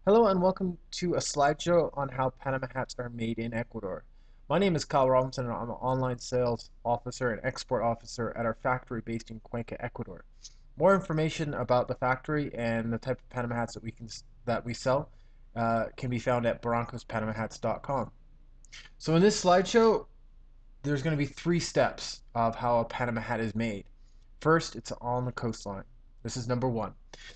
Hello and welcome to a slideshow on how Panama hats are made in Ecuador. My name is Kyle Robinson and I'm an online sales officer and export officer at our factory based in Cuenca, Ecuador. More information about the factory and the type of Panama hats that we sell can be found at barrancospanamahats.com. So in this slideshow, there's going to be three steps of how a Panama hat is made. First, it's on the coastline. This is number one.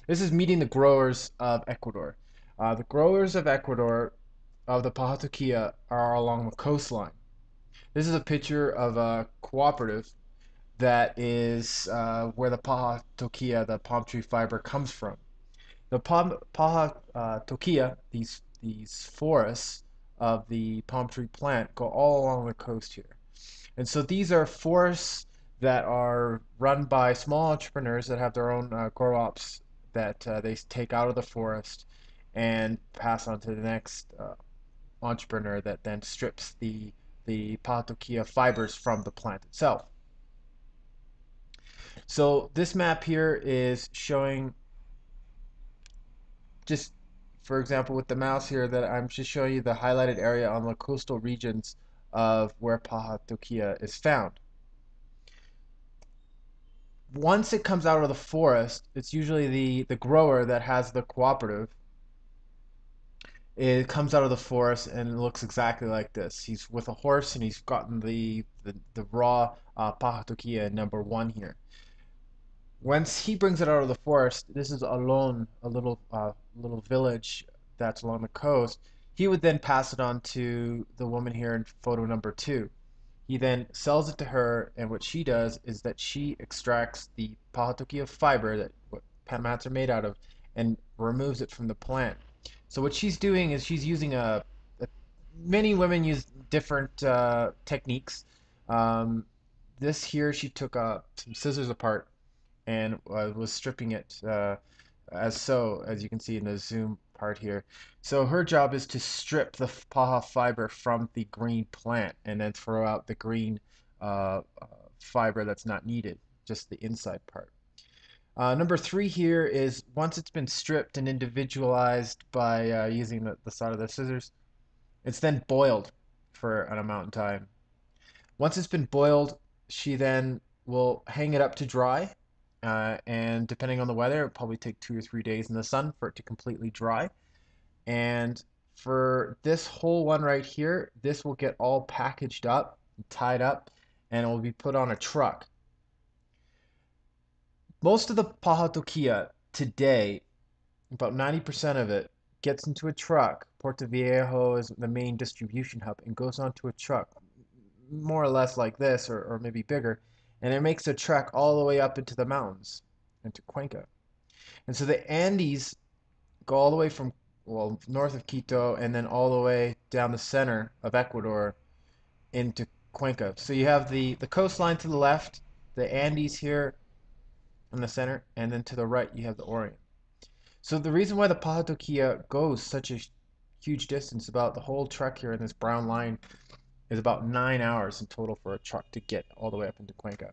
This is meeting the growers of Ecuador. The growers of Ecuador of the Paja Toquilla are along the coastline. This is a picture of a cooperative that is where the Paja Toquilla, the palm tree fiber, comes from. The Paja Toquilla, these forests of the palm tree plant, go all along the coast here. And so these are forests that are run by small entrepreneurs that have their own grow ops that they take out of the forest and pass on to the next entrepreneur that then strips the patokia fibers from the plant itself. So this map here is showing just, for example, with the mouse here, that I'm just showing you the highlighted area on the coastal regions of where Paja Toquilla is found. Once it comes out of the forest, it's usually the grower that has the cooperative. It comes out of the forest and it looks exactly like this. He's with a horse and he's gotten the raw paja toquilla number one here. Once he brings it out of the forest, this is Alon, a little village that's along the coast. He would then pass it on to the woman here in photo number two. He then sells it to her, and what she does is that she extracts the pahatokia fiber that what Panama hats are made out of and removes it from the plant. So what she's doing is she's using a many women use different techniques. Um, this here, she took some scissors apart and was stripping it as you can see in the zoom part here. So her job is to strip the paha fiber from the green plant and then throw out the green fiber that's not needed, just the inside part. Number three here is once it's been stripped and individualized by using the side of the scissors, it's then boiled for an amount of time. Once it's been boiled, she then will hang it up to dry. And depending on the weather, it'll probably take 2 or 3 days in the sun for it to completely dry. And for this whole one right here, this will get all packaged up, tied up, and it will be put on a truck. Most of the paja toquilla today, about 90% of it, gets into a truck. Puerto Viejo is the main distribution hub and goes onto a truck, more or less like this, or maybe bigger, and it makes a trek all the way up into the mountains, into Cuenca. And so the Andes go all the way from, well, north of Quito and then all the way down the center of Ecuador into Cuenca. So you have the coastline to the left, the Andes here in the center, and then to the right you have the Orient. So the reason why the Paja Toquilla goes such a huge distance, about the whole trek here in this brown line, is about 9 hours in total for a truck to get all the way up into Cuenca.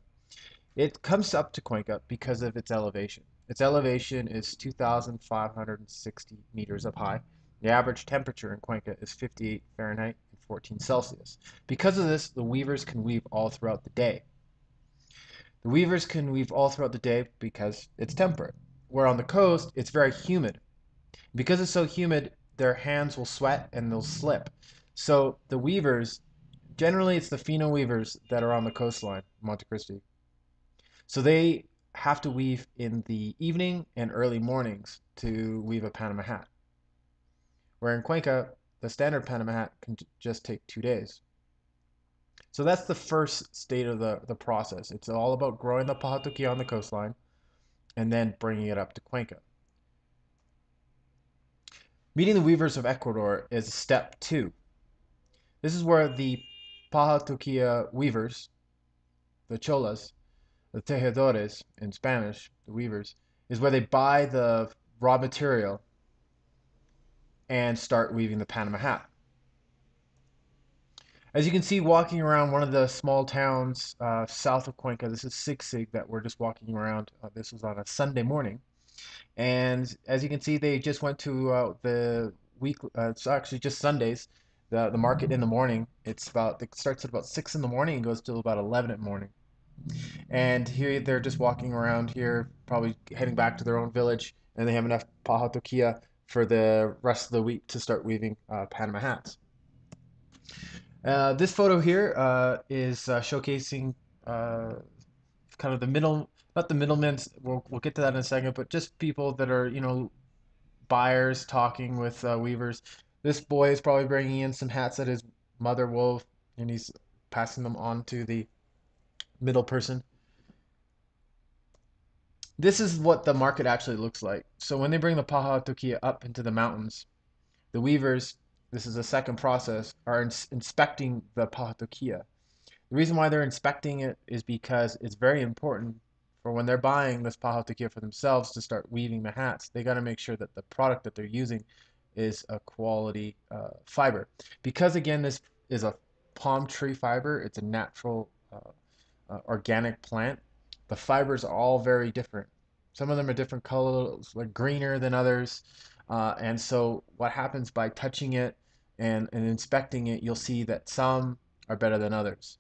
It comes up to Cuenca because of its elevation. Its elevation is 2,560 meters up high. The average temperature in Cuenca is 58 Fahrenheit and 14 Celsius. Because of this, the weavers can weave all throughout the day. The weavers can weave all throughout the day because it's temperate. Where on the coast, it's very humid. Because it's so humid, their hands will sweat and they'll slip. So the weavers, generally it's the Fino weavers that are on the coastline, Monte Cristi. So they have to weave in the evening and early mornings to weave a Panama hat. Where in Cuenca, the standard Panama hat can just take 2 days. So that's the first state of the process. It's all about growing the pahatuki on the coastline and then bringing it up to Cuenca. Meeting the weavers of Ecuador is step two. This is where the pahatukia weavers, the cholas, the tejedores in Spanish, the weavers, is where they buy the raw material and start weaving the Panama hat. As you can see, walking around one of the small towns south of Cuenca, this is Sig Sig that we're just walking around. This was on a Sunday morning. And as you can see, they just went to the week. It's actually just Sundays. The market in the morning. It starts at about 6 in the morning and goes till about 11 in the morning. And here they're just walking around here, probably heading back to their own village, and they have enough paja toquilla for the rest of the week to start weaving Panama hats. This photo here is showcasing uh, kind of the middle, not the middlemen. We'll get to that in a second, but just people that are buyers talking with weavers. This boy is probably bringing in some hats that his mother wove, and he's passing them on to the middle person. This is what the market actually looks like. So when they bring the paja toquilla up into the mountains, the weavers, this is a second process, are inspecting the paja toquilla. The reason why they're inspecting it is because it's very important for when they're buying this paja toquilla for themselves to start weaving the hats. They got to make sure that the product that they're using is a quality fiber. Because again, this is a palm tree fiber. It's a natural organic plant. The fibers are all very different. Some of them are different colors, like greener than others. And so what happens by touching it and inspecting it, you'll see that some are better than others.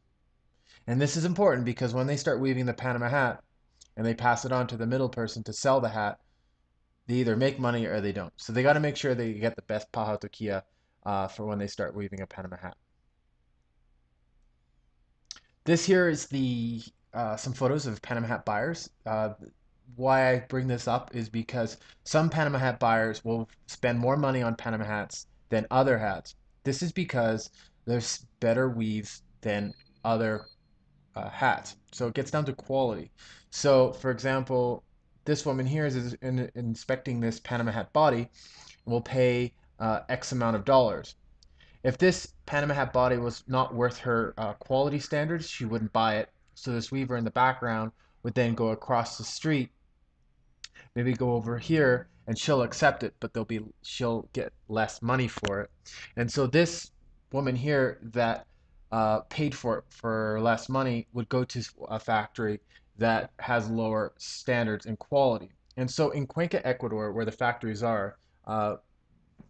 And this is important because when they start weaving the Panama hat and they pass it on to the middle person to sell the hat, they either make money or they don't. So they got to make sure they get the best paja toquilla for when they start weaving a Panama hat. This here is the some photos of Panama hat buyers. Why I bring this up is because some Panama hat buyers will spend more money on Panama hats than other hats. This is because there's better weaves than other hats. So it gets down to quality. So, for example, this woman here is inspecting this Panama hat body and will pay X amount of dollars. If this Panama hat body was not worth her quality standards, she wouldn't buy it. So this weaver in the background would then go across the street, maybe go over here, and she'll accept it, but she'll get less money for it. And so this woman here that paid for it for less money would go to a factory that has lower standards and quality. And so in Cuenca, Ecuador, where the factories are,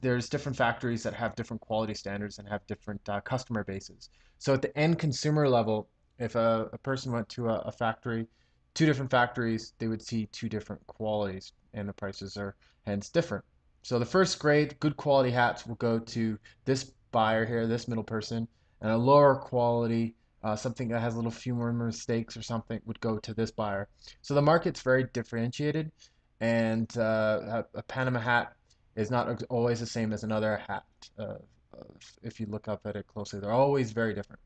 there's different factories that have different quality standards and have different customer bases. So at the end consumer level, if a person went to a factory, two different factories, they would see two different qualities and the prices are hence different. So the first grade, good quality hats will go to this buyer here, this middle person, and a lower quality, something that has a little few more mistakes or something would go to this buyer. So the market's very differentiated and a Panama hat is not always the same as another hat. Uh, if you look up at it closely, they're always very different.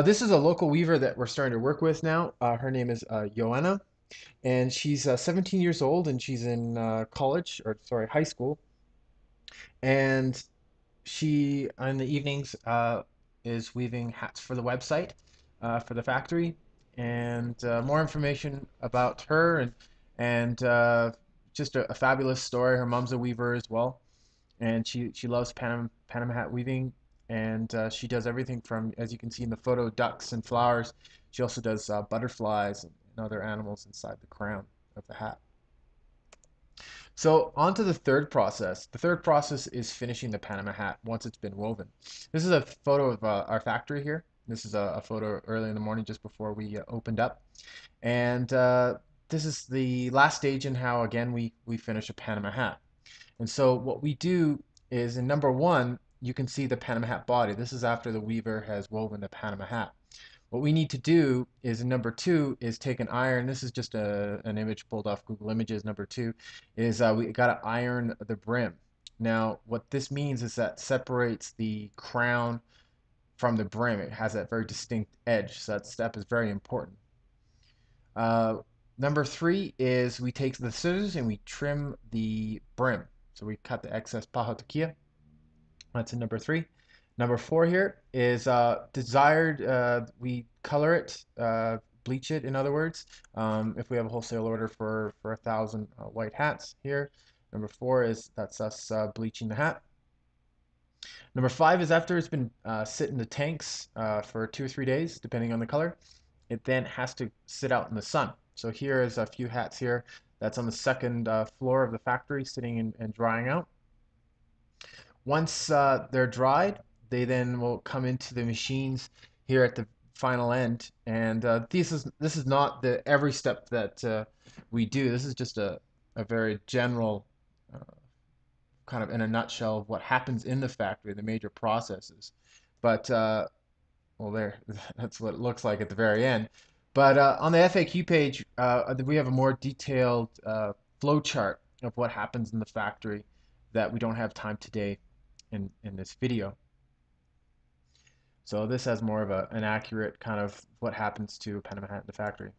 This is a local weaver that we're starting to work with now. Her name is Joanna, and she's 17 years old, and she's in college, or sorry, high school. And she, in the evenings, is weaving hats for the website for the factory. And more information about her and just a fabulous story. Her mom's a weaver as well, and she loves Panama hat weaving, and she does everything from, as you can see in the photo, ducks and flowers. She also does butterflies and other animals inside the crown of the hat. So on to the third process. The third process is finishing the Panama hat once it's been woven. This is a photo of our factory here. This is a photo early in the morning just before we opened up. And this is the last stage in how, again, we finish a Panama hat. And so what we do is in number one, you can see the Panama hat body. This is after the weaver has woven the Panama hat. What we need to do is in number two is take an iron. This is just an image pulled off Google Images. Number two is we got to iron the brim. Now, what this means is that separates the crown from the brim. It has that very distinct edge. So that step is very important. Uh, Number three is we take the scissors and we trim the brim. So we cut the excess paja toquilla. That's in number three. Number four here is desired. We color it, bleach it. In other words, if we have a wholesale order for 1,000 white hats here. Number four is that's us bleaching the hat. Number five is after it's been sit in the tanks for 2 or 3 days, depending on the color. It then has to sit out in the sun. So here is a few hats here that's on the second floor of the factory, sitting and drying out. Once they're dried, they then will come into the machines here at the final end. And this is not the every step that we do. This is just a very general uh, kind of in a nutshell of what happens in the factory, the major processes. But well, there, that's what it looks like at the very end. But on the FAQ page, we have a more detailed flow chart of what happens in the factory that we don't have time today in this video. So this has more of an accurate kind of what happens to Panama Hat in the factory.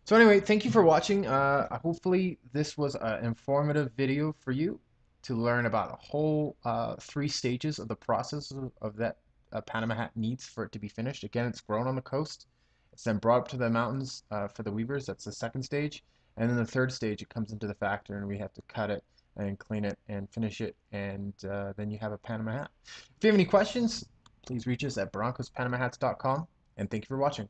So anyway, thank you for watching. Hopefully this was an informative video for you to learn about a whole 3 stages of the process of that Panama Hat needs for it to be finished. Again, it's grown on the coast. It's then brought up to the mountains for the weavers. That's the second stage. And then the third stage, it comes into the factory and we have to cut it and clean it and finish it. And then you have a Panama Hat. If you have any questions, please reach us at broncospanamahats.com. And thank you for watching.